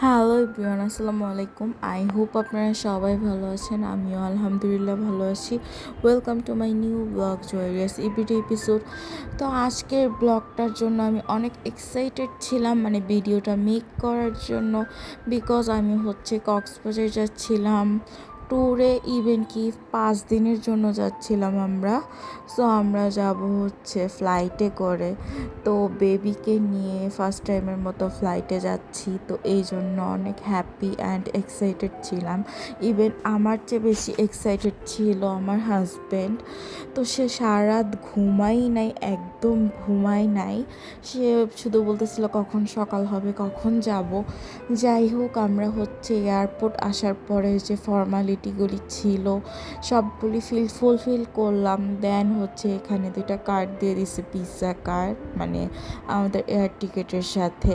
Hello everyone, আসসালামু আলাইকুম। I hope আপনারা সবাই ভালো আছেন। আমিও আলহামদুলিল্লাহ ভালো আছি। Welcome to my new blog জয়েরিয়াস এভরিডে এপিসোড। তো আজকের ব্লগটার জন্য আমি অনেক এক্সাইটেড ছিলাম, মানে ভিডিওটা মেক করার জন্য, বিকজ আমি কক্সবাজার যাচ্ছিলাম ট্যুরে। ইভেন কি 5 দিনের জন্য যাচ্ছিলাম আমরা। সো আমরা যাব ফ্লাইটে করে। তো বেবিকে নিয়ে ফার্স্ট টাইমের মতো ফ্লাইটে যাচ্ছি, তো এই জন্য অনেক হ্যাপি অ্যান্ড এক্সাইটেড ছিলাম। ইভেন আমার চেয়ে বেশি এক্সাইটেড ছিল আমার হাজব্যান্ড। তো সে সারা রাত ঘুমাই নাই, একদম ঘুমাই নাই। সে শুধু বলতেছিল কখন সকাল হবে, কখন যাব। যাই হোক, আমরা এয়ারপোর্ট আসার পরে যে ফর্মালিটিগুলি ছিল সবগুলি ফুলফিল করলাম। দেন এখানে 2টা কার্ড দিয়ে দিছে, পিৎজা কার্ড, মানে আমাদের এয়ার টিকেটের সাথে।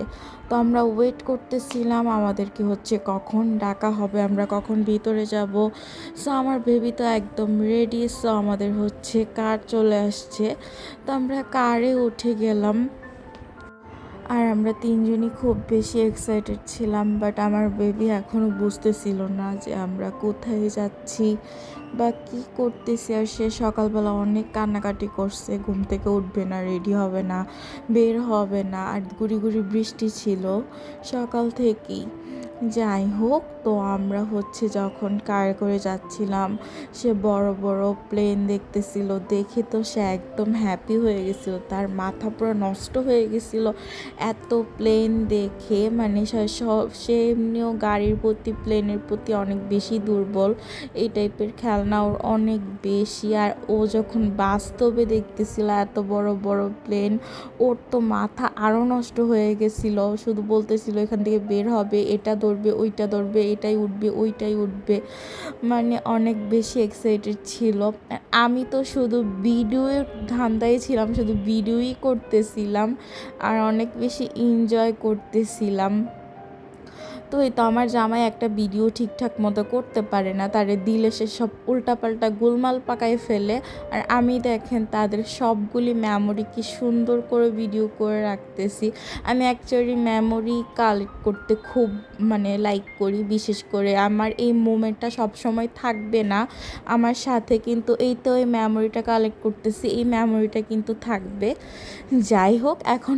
তো আমরা ওয়েট করতেছিলাম আমাদেরকে কখন ডাকা হবে, আমরা কখন ভিতরে যাব। সো আমার বেবি তো একদম রেডি। সো আমাদের কার চলে আসছে, তো আমরা কারে উঠে গেলাম। আর আমরা 3জনই খুব বেশি এক্সাইটেড ছিলাম, বাট আমার বেবি এখনও বুঝতেছিল না যে আমরা কোথায় যাচ্ছি বা কী করতেছি। আর সে সকালবেলা অনেক কান্নাকাটি করছে, ঘুম থেকে উঠবে না, রেডি হবে না, বের হবে না। আর গুড়ি গুড়ি বৃষ্টি ছিল সকাল থেকেই। যাই হোক, তো আমরা যখন কার করে যাচ্ছিলাম, সে বড় বড় প্লেন দেখতেছিল। দেখে তো সে একদম হ্যাপি হয়ে গেছিলো, তার মাথা পুরো নষ্ট হয়ে গেছিলো এত প্লেন দেখে। মানে সে এমনিও গাড়ির প্রতি, প্লেনের প্রতি অনেক বেশি দুর্বল। এই টাইপের খেলনা ওর অনেক বেশি। আর ও যখন বাস্তবে দেখতেছিল এত বড় বড় প্লেন, ওর তো মাথা আরও নষ্ট হয়ে গেছিলো। শুধু বলতেছিল এখান থেকে বের হবে, এটা ধরবে, ওইটা ধরবে, এটাই উঠবে, ওইটাই উঠবে। মানে অনেক বেশি এক্সাইটেড ছিল। আমি তো শুধু ভিডিওর ধান্দায় ছিলাম, শুধু ভিডিওই করতেছিলাম আর অনেক বেশি এনজয় করতেছিলাম। তো এই তো আমার জামাই একটা ভিডিও ঠিকঠাক মতো করতে পারে না, তারে দিলে সে সব উল্টাপাল্টা গোলমাল পাকায় ফেলে। আর আমি দেখেন তাদের সবগুলি মেমোরি কি সুন্দর করে ভিডিও করে রাখতেছি। আমি অ্যাকচুয়ালি মেমোরি কালেক্ট করতে খুব লাইক করি। বিশেষ করে আমার এই মোমেন্টটা সবসময় থাকবে না আমার সাথে, কিন্তু এই তো এই মেমোরিটা কালেক্ট করতেছি, এই মেমোরিটা কিন্তু থাকবে। যাই হোক, এখন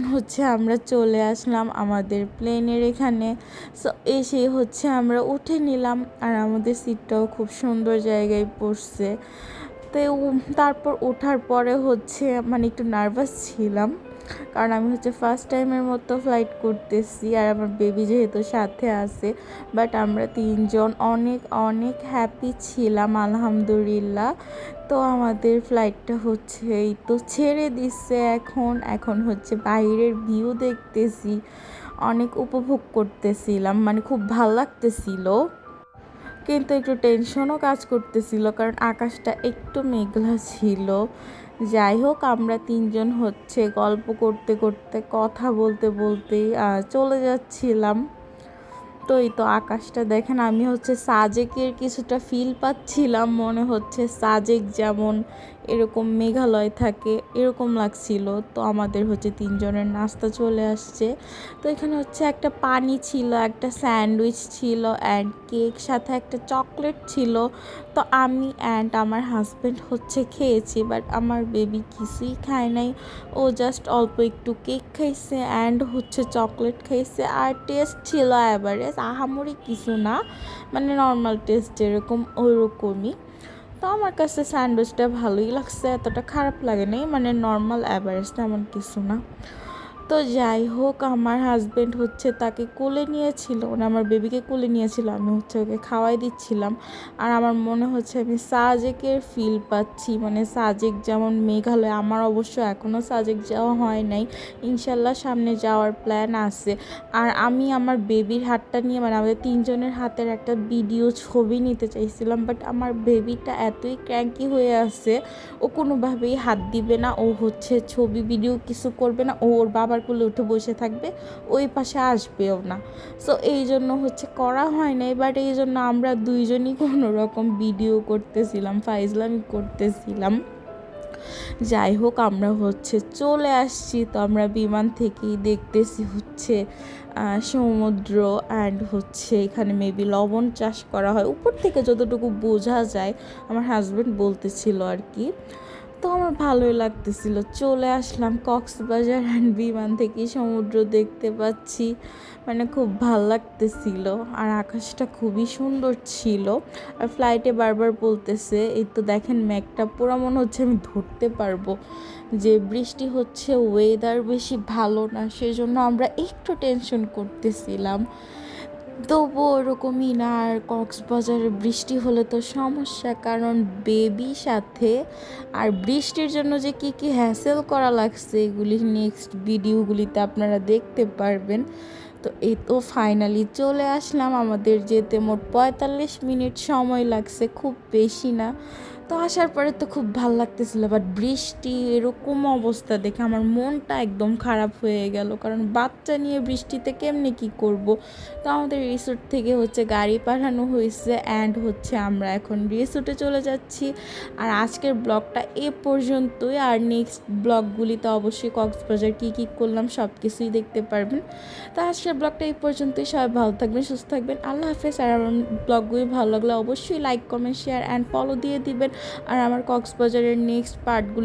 আমরা চলে আসলাম আমাদের প্লেনের এখানে। সো এসে আমরা উঠে নিলাম, আর আমাদের সিটটাও খুব সুন্দর জায়গায় পড়ছে। তো তারপর ওঠার পরে একটু নার্ভাস ছিলাম, কারণ আমি ফার্স্ট টাইমের মতো ফ্লাইট করতেছি, আর আমার বেবি যেহেতু সাথে আছে। বাট আমরা 3জন অনেক অনেক হ্যাপি ছিলাম আলহামদুলিল্লাহ। তো আমাদের ফ্লাইটটা এই তো ছেড়ে দিচ্ছে। এখন বাইরের ভিউ দেখতেছি, অনেক উপভোগ করতেছিলাম, মানে খুব ভাল লাগতেছিল। কিন্তু একটু টেনশনও কাজ করতেছিল, কারণ আকাশটা একটু মেঘলা ছিল। যাই হোক, আমরা 3জন গল্প করতে করতে, কথা বলতে বলতেই চলে যাচ্ছিলাম। তো এই তো আকাশটা দেখেন, আমি সাজেকের কিছুটা ফিল পাচ্ছিলাম। মনে সাজেক যেমন এরকম মেঘালয় থাকে, এরকম লাগছিল। তো আমাদের 3জনের নাস্তা চলে আসছে। তো এখানে একটা পানি ছিল, একটা স্যান্ডউইচ ছিল, অ্যান্ড কেক, সাথে একটা চকলেট ছিল। তো আমি অ্যান্ড আমার হাজব্যান্ড খেয়েছি, বাট আমার বেবি কিছুই খায় নাই। ও জাস্ট অল্প একটু কেক খাইছে অ্যান্ড চকলেট খাইছে। আর টেস্ট ছিল অ্যাভারেজ, আহামরি কিছু না, মানে নর্মাল টেস্ট যেরকম ওইরকমই। তো আমার কাছে স্যান্ডউইচটা ভালোই লাগছে, এতটা খারাপ লাগে নাই, মানে নর্মাল অ্যাভারেজ, তেমন কিছু না। তো যাই হোক, আমার হাজব্যান্ড তাকে কোলে নিয়েছিল, মানে আমার বেবিকে কোলে নিয়েছিল, আমি ওকে খাওয়াই দিচ্ছিলাম। আর আমার মনে আমি সাজেকের ফিল পাচ্ছি, মানে সাজেক যেমন মেঘালয়। আমার অবশ্য এখনও সাজেক যাওয়া হয় নাই, ইনশাল্লাহ সামনে যাওয়ার প্ল্যান আছে। আর আমি আমার বেবির হাতটা নিয়ে, মানে আমাদের 3জনের হাতের একটা ভিডিও ছবি নিতে চাইছিলাম, বাট আমার বেবিটা এতই ক্র্যাঙ্কি হয়ে আছে, ও কোনোভাবেই হাত দিবে না। ও ছবি ভিডিও কিছু করবে না, ওর বাবার কোলে উঠে বসে থাকবে, ওই পাশে আসবেও না। সো এই জন্য করা হয় নাই। বাট এই জন্য আমরা 2জনই কোনো রকম ভিডিও করতেছিলাম, ফাইজলামি করতেছিলাম। যাই হোক আমরা হচ্ছে চলে আসছি। তো আমরা বিমান থেকেই দেখতেছি হচ্ছে সমুদ্র অ্যান্ড হচ্ছে এখানে মেবি লবণ চাষ করা হয় উপর থেকে যতটুকু বোঝা যায়, আমার হাজব্যান্ড বলতেছিল আর কি। তো আমার ভালোই লাগতেছিল। চলে আসলাম কক্সবাজার অ্যান্ড বিমান থেকে সমুদ্র দেখতে পাচ্ছি, মানে খুব ভাল লাগতেছিল। আর আকাশটা খুবই সুন্দর ছিল। আর ফ্লাইটে বারবার বলতেছে, এই তো দেখেন মেঘটা পুরো মনে হচ্ছে আমি ধরতে পারবো যে বৃষ্টি হচ্ছে, ওয়েদার বেশি ভালো না, সেজন্য আমরা একটু টেনশন করতেছিলাম। তবুও ওরকমই না। আর কক্সবাজারে বৃষ্টি হলে তো সমস্যা, কারণ বেবি সাথে। আর বৃষ্টির জন্য যে কী কী হ্যাসেল করা লাগছে এগুলি নেক্সট ভিডিওগুলিতে আপনারা দেখতে পারবেন। তো এই তো ফাইনালি চলে আসলাম। আমাদের যেতে মোট 45 মিনিট সময় লাগছে, খুব বেশি না। তো আসার পরে তো খুব ভালো লাগতেছিল, বাট বৃষ্টি এরকম অবস্থা দেখে আমার মনটা একদম খারাপ হয়ে গেল, কারণ বাচ্চা নিয়ে বৃষ্টিতে কেমনে কি করব। তো আমাদের রিসোর্ট থেকে হচ্ছে গাড়ি পাঠানো হয়েছে অ্যান্ড হচ্ছে আমরা এখন রিসোর্টে চলে যাচ্ছি। আর আজকের ব্লগটা এ পর্যন্তই। আর নেক্সট ব্লগগুলিতে অবশ্যই কক্সবাজার কী কী করলাম সব কিছুই দেখতে পারবেন। তো আজকের ব্লগটা এই পর্যন্তই। সবাই ভালো থাকবেন, সুস্থ থাকবেন, আল্লাহ হাফেজ। আর আমার ব্লগগুলি ভালো লাগলে অবশ্যই like, comment, share and follow দিয়ে দিবেন। আর আমার কক্সবাজারের নেক্সট পার্টগুলো